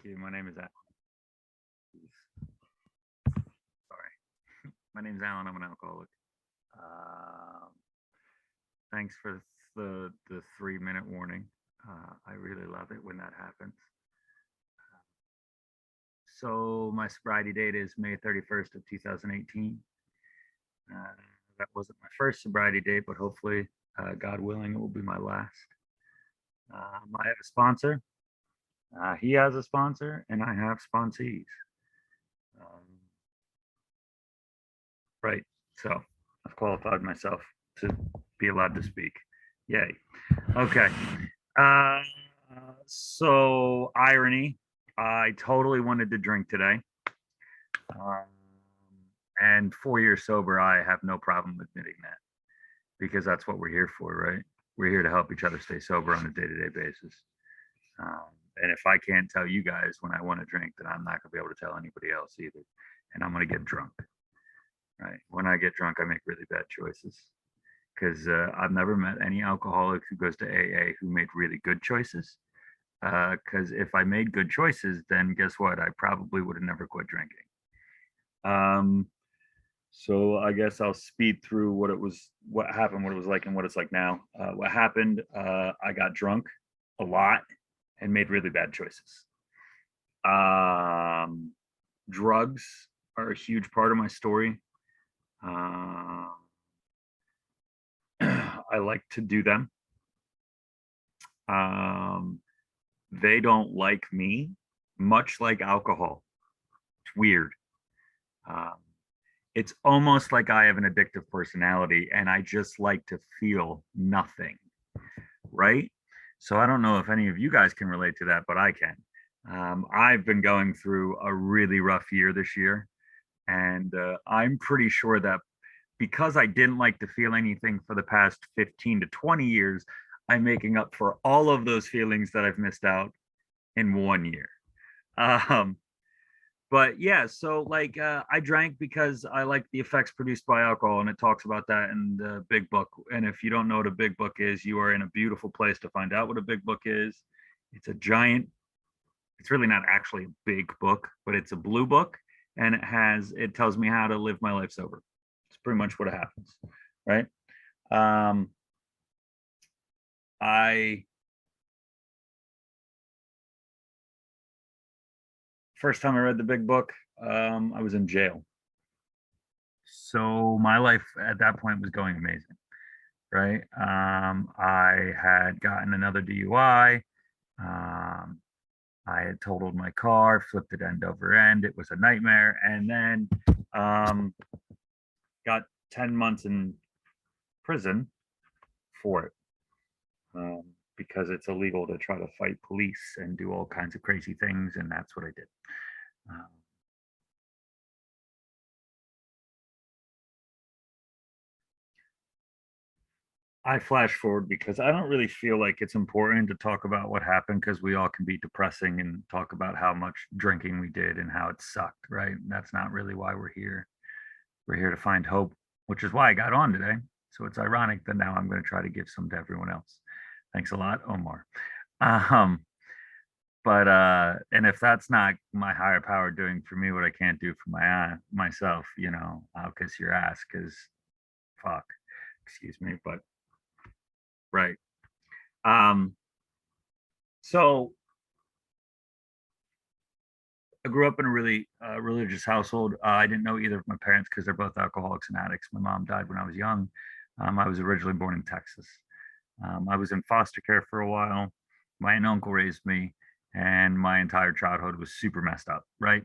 you. My name is Alan. Sorry. My name is Alan. I'm an alcoholic. Um, Thanks for the 3 minute warning. I really love it when that happens. So my sobriety date is May 31st of 2018. Uh, that wasn't my first sobriety date, but hopefully, God willing, it will be my last. I have a sponsor. He has a sponsor, and I have sponsees. Um, right. So I've qualified myself to be allowed to speak. Yay. Okay. Uh, so irony. I totally wanted to drink today. Um, and 4 years sober, I have no problem admitting that because that's what we're here for, right? We're here to help each other stay sober on a day-to-day basis. And if I can't tell you guys when I want to drink, then I'm not going to be able to tell anybody else either. And I'm going to get drunk, right? When I get drunk, I make really bad choices because I've never met any alcoholic who goes to AA who made really good choices. Because if I made good choices, then guess what? I probably would have never quit drinking. Um, so I guess I'll speed through what happened, what it was like, and what it's like now. What happened? I got drunk a lot and made really bad choices. Um, Drugs are a huge part of my story. Uh, I like to do them. Um, they don't like me, much like alcohol. It's weird. Um, it's almost like I have an addictive personality and I just like to feel nothing, right? So I don't know if any of you guys can relate to that, but I can. I've been going through a really rough year this year, and I'm pretty sure that because I didn't like to feel anything for the past 15 to 20 years, I'm making up for all of those feelings that I've missed out in 1 year. Um, but yeah, so like I drank because I like the effects produced by alcohol, and it talks about that in the big book. And if you don't know what a big book is, you are in a beautiful place to find out what a big book is. It's a giant, it's really not actually a big book, but it's a blue book, and it tells me how to live my life sober. It's pretty much what happens, right? um I First time I read the big book, I was in jail. So my life at that point was going amazing, right? I had gotten another DUI. um I had totaled my car, flipped it end over end. It was a nightmare. And then um got 10 months in prison for it, because it's illegal to try to fight police and do all kinds of crazy things, and that's what I did. Um, I flash forward because I don't really feel like it's important to talk about what happened because we all can be depressing and talk about how much drinking we did and how it sucked, right? That's not really why we're here. We're here to find hope, which is why I got on today. So it's ironic that now I'm going to try to give some to everyone else. Thanks a lot, Omar. Um, but and if that's not my higher power doing for me what I can't do for myself, I'll kiss your ass because fuck, excuse me, but right. Um, so I grew up in a really religious household. I didn't know either of my parents because they're both alcoholics and addicts. My mom died when I was young. I was originally born in Texas. I was in foster care for a while. My aunt and uncle raised me, and my entire childhood was super messed up, right?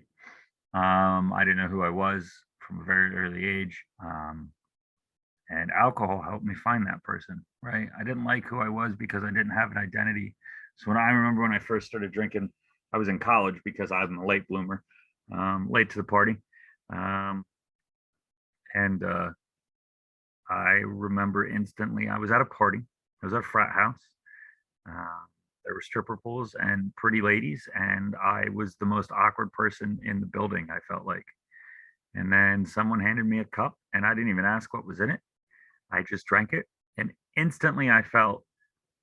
I didn't know who I was from a very early age. And alcohol helped me find that person, right? I didn't like who I was because I didn't have an identity. So when I remember when I first started drinking, I was in college because I'm a late bloomer, late to the party. Um, and I remember instantly, I was at a party, I was at a frat house. Uh, there were stripper poles and pretty ladies, and I was the most awkward person in the building, I felt like. And then someone handed me a cup, and I didn't even ask what was in it. I just drank it, and instantly I felt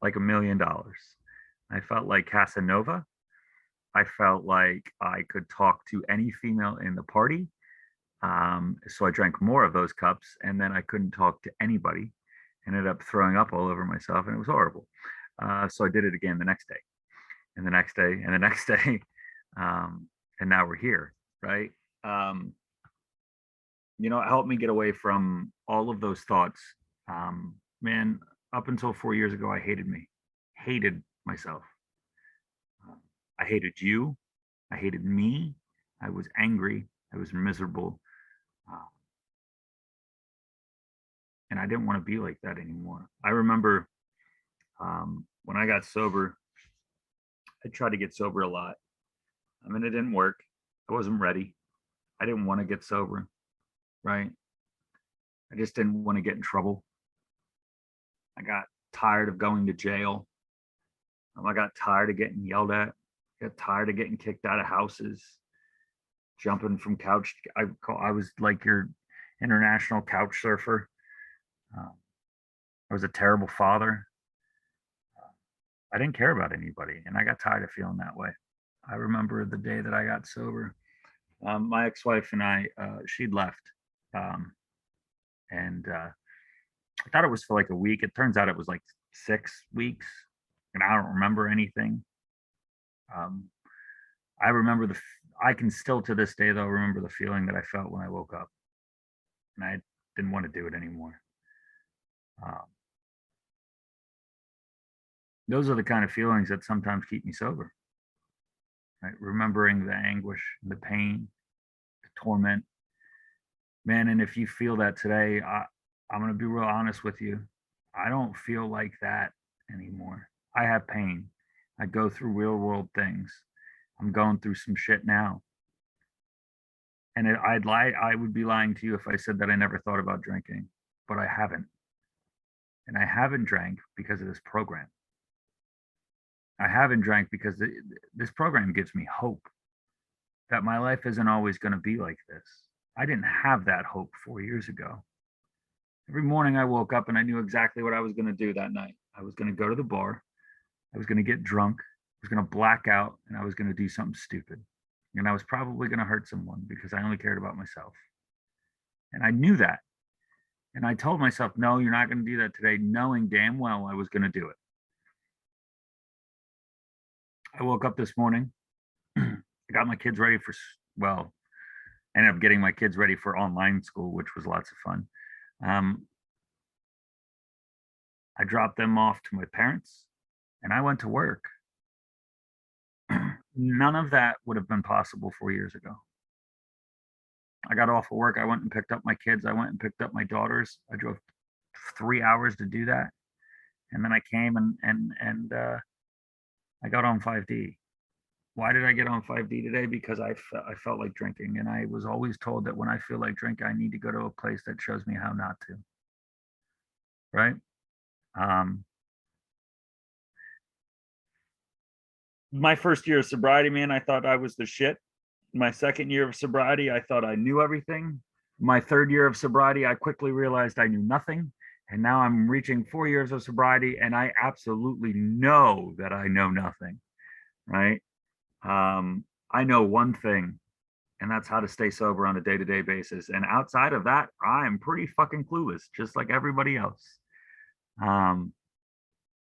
like $1 million. I felt like Casanova. I felt like I could talk to any female in the party. So I drank more of those cups, and then I couldn't talk to anybody. Ended up throwing up all over myself, and it was horrible. So I did it again the next day, and the next day, and the next day, and now we're here, right? Um, it helped me get away from all of those thoughts. Man, up until 4 years ago, I hated me, hated myself. I hated you. I hated me. I was angry. I was miserable. Uh, and I didn't want to be like that anymore. I remember when I got sober, I tried to get sober a lot. I mean, it didn't work. I wasn't ready. I didn't want to get sober, right? I just didn't want to get in trouble. I got tired of going to jail. I got tired of getting yelled at. I got tired of getting kicked out of houses, jumping from couch. I was like your international couch surfer. Uh, I was a terrible father. I didn't care about anybody, and I got tired of feeling that way. I remember the day that I got sober. My ex-wife and I, she'd left, um, and I thought it was for like a week. It turns out it was like 6 weeks, and I don't remember anything. Um, I remember I can still to this day though remember the feeling that I felt when I woke up, and I didn't want to do it anymore. Um, those are the kind of feelings that sometimes keep me sober. Right? Remembering the anguish, the pain, the torment, man. And if you feel that today, I'm going to be real honest with you. I don't feel like that anymore. I have pain. I go through real world things. I'm going through some shit now. And I would be lying to you if I said that I never thought about drinking, but I haven't. And I haven't drank because of this program. I haven't drank because this program gives me hope that my life isn't always going to be like this. I didn't have that hope 4 years ago. Every morning I woke up and I knew exactly what I was going to do that night. I was going to go to the bar. I was going to get drunk. I was going to black out, and I was going to do something stupid. And I was probably going to hurt someone because I only cared about myself. And I knew that. And I told myself, no, you're not going to do that today, knowing damn well I was going to do it. I woke up this morning. I got my kids ready for, well, I ended up getting my kids ready for online school, which was lots of fun. I dropped them off to my parents and I went to work. None of that would have been possible 4 years ago. I got off of work. I went and picked up my kids. I went and picked up my daughters. I drove 3 hours to do that, and then I came and I got on 5D. Why did I get on 5D today? Because I felt like drinking, and I was always told that when I feel like drinking, I need to go to a place that shows me how not to. Right? Um, my first year of sobriety, man, I thought I was the shit. My second year of sobriety, I thought I knew everything. My third year of sobriety, I quickly realized I knew nothing. And now I'm reaching 4 years of sobriety, and I absolutely know that I know nothing. Right? I know one thing, and that's how to stay sober on a day-to-day basis. And outside of that, I'm pretty fucking clueless, just like everybody else. Um,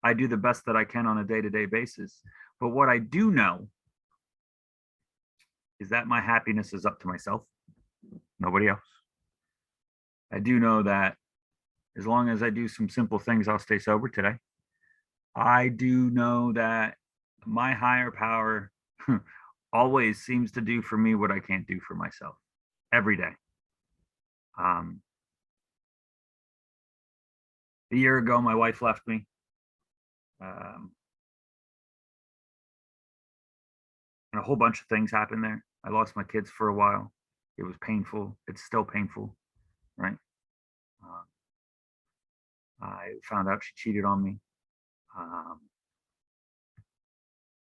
I do the best that I can on a day-to-day basis. But what I do know is that my happiness is up to myself, nobody else. I do know that as long as I do some simple things, I'll stay sober today. I do know that my higher power always seems to do for me what I can't do for myself every day. Um, a year ago, my wife left me. Um, and a whole bunch of things happened there. I lost my kids for a while. It was painful. It's still painful, right? Uh, I found out she cheated on me. Um,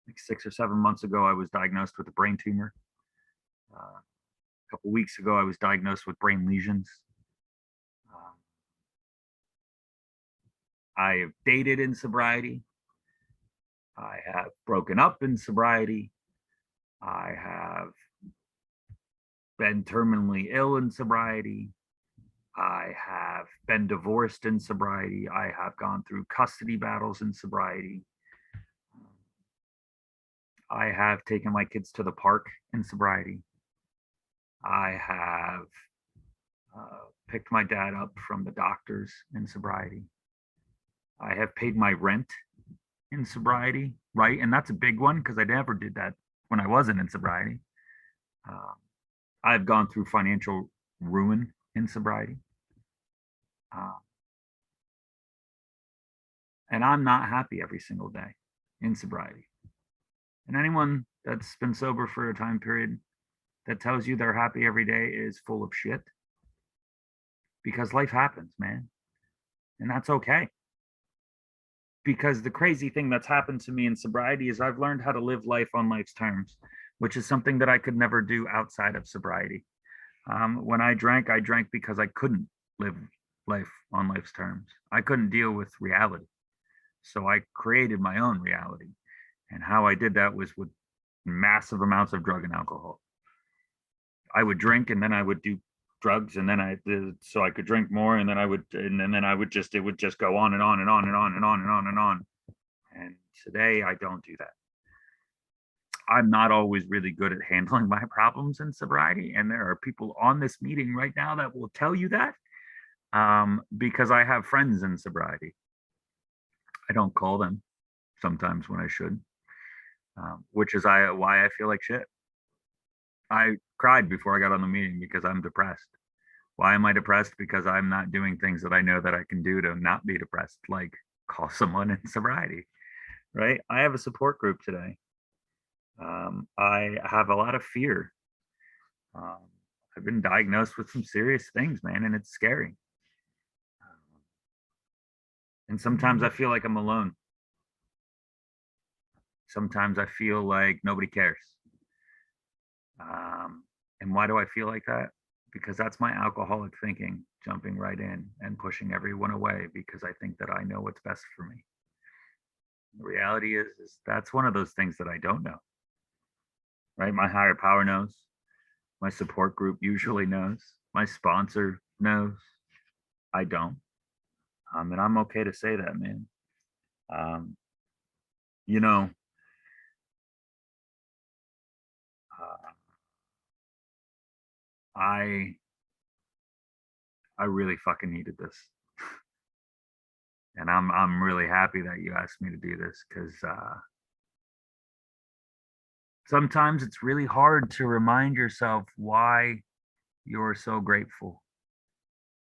like 6 or 7 months ago, I was diagnosed with a brain tumor. A couple of weeks ago, I was diagnosed with brain lesions. Uh, I have dated in sobriety. I have broken up in sobriety. I have been terminally ill in sobriety. I have been divorced in sobriety. I have gone through custody battles in sobriety. I have taken my kids to the park in sobriety. I have picked my dad up from the doctors in sobriety. I have paid my rent in sobriety, right? And that's a big one because I never did that when I wasn't in sobriety. Uh, I've gone through financial ruin in sobriety. Uh, and I'm not happy every single day in sobriety. And anyone that's been sober for a time period that tells you they're happy every day is full of shit because life happens, man. And that's okay. Because the crazy thing that's happened to me in sobriety is I've learned how to live life on life's terms, which is something that I could never do outside of sobriety. When I drank because I couldn't live life on life's terms. I couldn't deal with reality. So I created my own reality. And how I did that was with massive amounts of drug and alcohol. I would drink and then I would do drugs and then I did so I could drink more and then I would just it would just go on and on and on and on and on and on and on. And today I don't do that. I'm not always really good at handling my problems in sobriety. And there are people on this meeting right now that will tell you that because I have friends in sobriety. I don't call them sometimes when I should, which is why I feel like shit. I cried before I got on the meeting because I'm depressed. Why am I depressed? Because I'm not doing things that I know that I can do to not be depressed, like call someone in sobriety, right? I have a support group today. I have a lot of fear. Um, I've been diagnosed with some serious things, man, and it's scary. And sometimes I feel like I'm alone. Sometimes I feel like nobody cares. Um, and why do I feel like that? Because that's my alcoholic thinking jumping right in and pushing everyone away because I think that I know what's best for me. The reality is that's one of those things that I don't know, right? My higher power knows. My support group usually knows. My sponsor knows. I don't. And I'm okay to say that, man. Um, you know, uh, I I really fucking needed this, and I'm really happy that you asked me to do this because sometimes it's really hard to remind yourself why you're so grateful,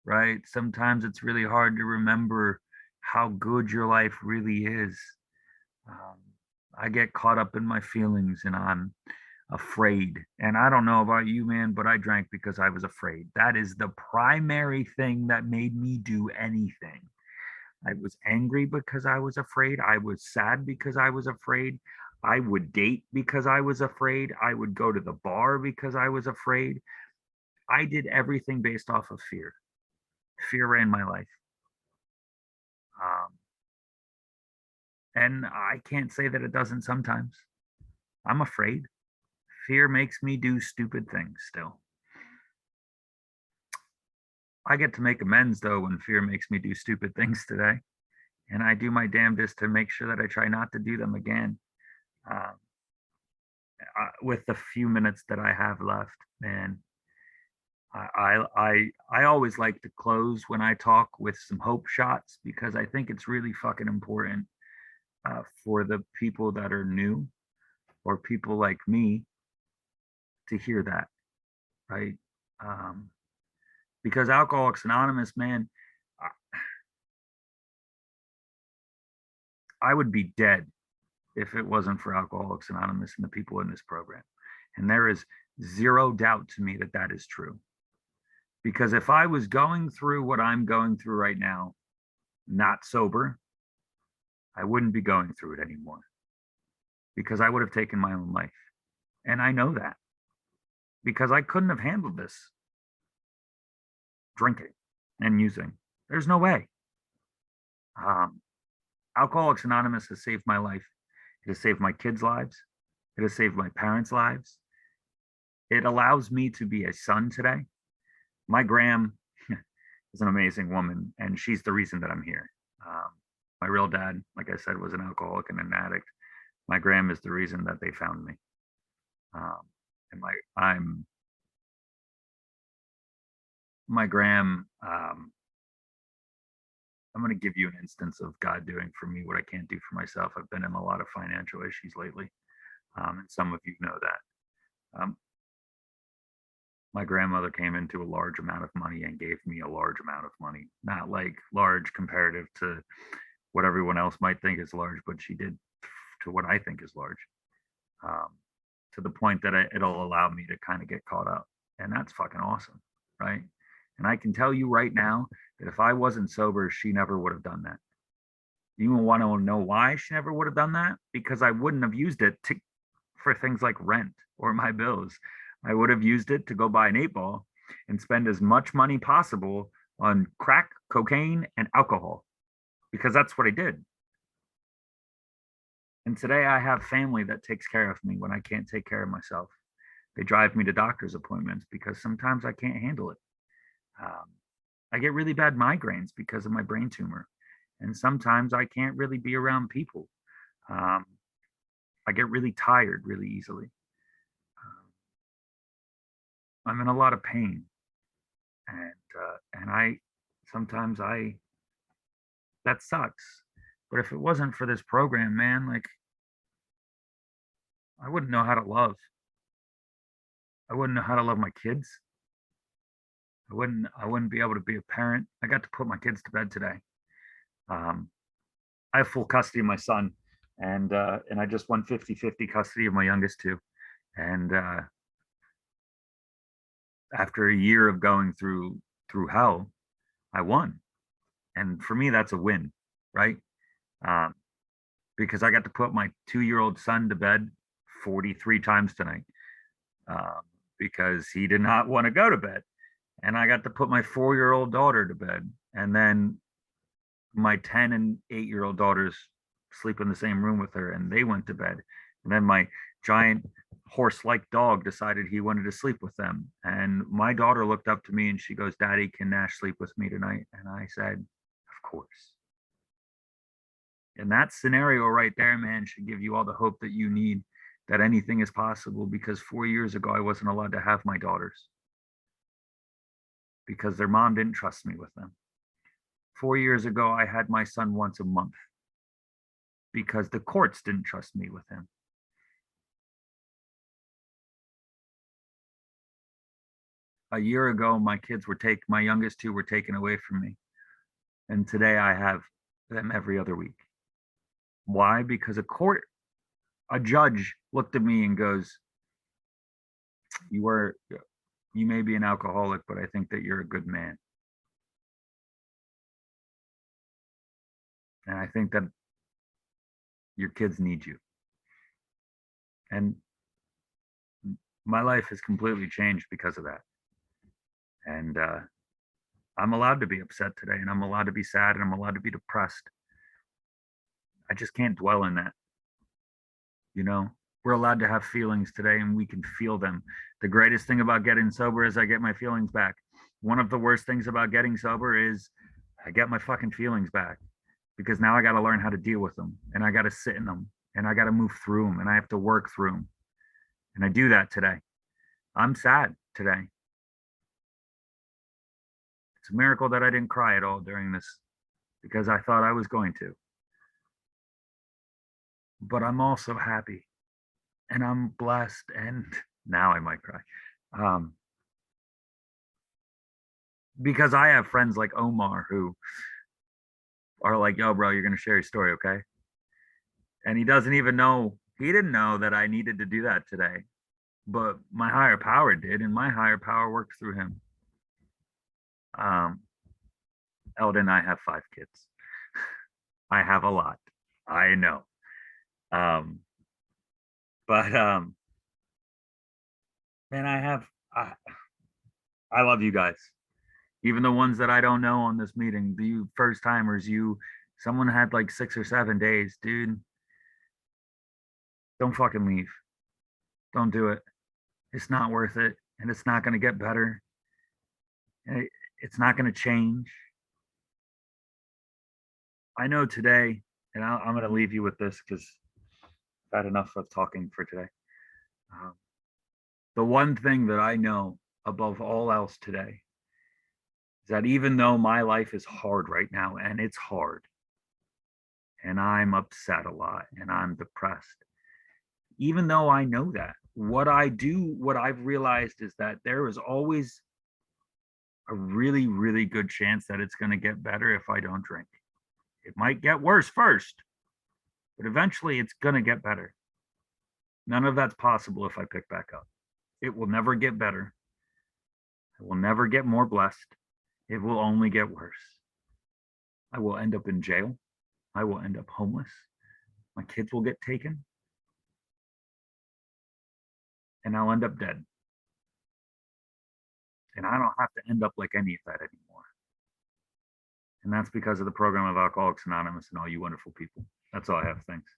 right? Sometimes it's really hard to remember how good your life really is. Um, I get caught up in my feelings and I'm afraid. And I don't know about you, man, but I drank because I was afraid. That is the primary thing that made me do anything. I was angry because I was afraid. I was sad because I was afraid. I would date because I was afraid. I would go to the bar because I was afraid. I did everything based off of fear. Fear ran my life. Um, and I can't say that it doesn't sometimes. I'm afraid. Fear makes me do stupid things still. I get to make amends though when fear makes me do stupid things today. And I do my damnedest to make sure that I try not to do them again. Um, with the few minutes that I have left, man, I always like to close when I talk with some hope shots because I think it's really fucking important for the people that are new or people like me to hear that, right? Um, because Alcoholics Anonymous, man, I would be dead if it wasn't for Alcoholics Anonymous and the people in this program. And there is zero doubt to me that that is true. Because if I was going through what I'm going through right now, not sober, I wouldn't be going through it anymore because I would have taken my own life. And I know that because I couldn't have handled this drinking and using. There's no way. Um, Alcoholics Anonymous has saved my life. It has saved my kids' lives. It has saved my parents' lives. It allows me to be a son today. My gram is an amazing woman, and she's the reason that I'm here. Um, my real dad, like I said, was an alcoholic and an addict. My gram is the reason that they found me. Um, and my gram. I'm going to give you an instance of God doing for me what I can't do for myself. I've been in a lot of financial issues lately, and some of you know that. My grandmother came into a large amount of money and gave me a large amount of money. Not like large comparative to what everyone else might think is large, but she did to what I think is large, um, to the point that it'll allow me to kind of get caught up. And that's fucking awesome, right? And I can tell you right now that if I wasn't sober, she never would have done that. You want to know why she never would have done that? Because I wouldn't have used it for things like rent or my bills. I would have used it to go buy an 8 ball and spend as much money possible on crack, cocaine, and alcohol because that's what I did. And today I have family that takes care of me when I can't take care of myself. They drive me to doctor's appointments because sometimes I can't handle it. Um, I get really bad migraines because of my brain tumor. And sometimes I can't really be around people. Um, I get really tired really easily. I'm in a lot of pain, and I sometimes I that sucks. But if it wasn't for this program, man, like I wouldn't know how to love. I wouldn't know how to love my kids. I wouldn't be able to be a parent. I got to put my kids to bed today. Um, I have full custody of my son, and I just won 50-50 custody of my youngest two. And after a year of going through hell, I won. And for me, that's a win, right? Um, because I got to put my 2-year-old son to bed 43 times tonight, um, because he did not want to go to bed. And I got to put my 4-year-old daughter to bed. And then my 10 and 8-year-old daughters sleep in the same room with her, and they went to bed. And then my giant horse-like dog decided he wanted to sleep with them. And my daughter looked up to me and she goes, "Daddy, can Nash sleep with me tonight?" And I said, "Of course." And that scenario right there, man, should give you all the hope that you need that anything is possible, because 4 years ago, I wasn't allowed to have my daughters because their mom didn't trust me with them. 4 years ago, I had my son once a month because the courts didn't trust me with him. A year ago, my youngest two were taken away from me. And today I have them every other week. Why? Because a judge looked at me and goes, you may be an alcoholic, but I think that you're a good man. And I think that your kids need you. And my life has completely changed because of that. And I'm allowed to be upset today, and I'm allowed to be sad, and I'm allowed to be depressed. I just can't dwell in that. You know, we're allowed to have feelings today, and we can feel them. The greatest thing about getting sober is I get my feelings back. One of the worst things about getting sober is I get my fucking feelings back, because now I got to learn how to deal with them, and I got to sit in them, and I got to move through them, and I have to work through them. And I do that today. I'm sad today. It's a miracle that I didn't cry at all during this, because I thought I was going to. But I'm also happy, and I'm blessed, and now I might cry. Um, because I have friends like Omar who are like, "Yo, bro, you're gonna share your story, okay?" And he didn't know that I needed to do that today, but my higher power did, and my higher power worked through him. Um, Eldon, I have 5 kids. I have a lot. I know. Um, but man, I love you guys. Even the ones that I don't know on this meeting, the first timers, someone had like 6 or 7 days, dude. Don't fucking leave. Don't do it. It's not worth it. And it's not going to get better. It's not going to change. I know today, and I'm going to leave you with this because I've had enough of talking for today. Um, the one thing that I know above all else today is that even though my life is hard right now, and it's hard, and I'm upset a lot, and I'm depressed, even though I know that, what I've realized is that there is always a really, really good chance that it's going to get better if I don't drink. It might get worse first, but eventually it's going to get better. None of that's possible if I pick back up. It will never get better. I will never get more blessed. It will only get worse. I will end up in jail. I will end up homeless. My kids will get taken. And I'll end up dead. And I don't have to end up like any of that anymore. And that's because of the program of Alcoholics Anonymous and all you wonderful people. That's all I have. Thanks.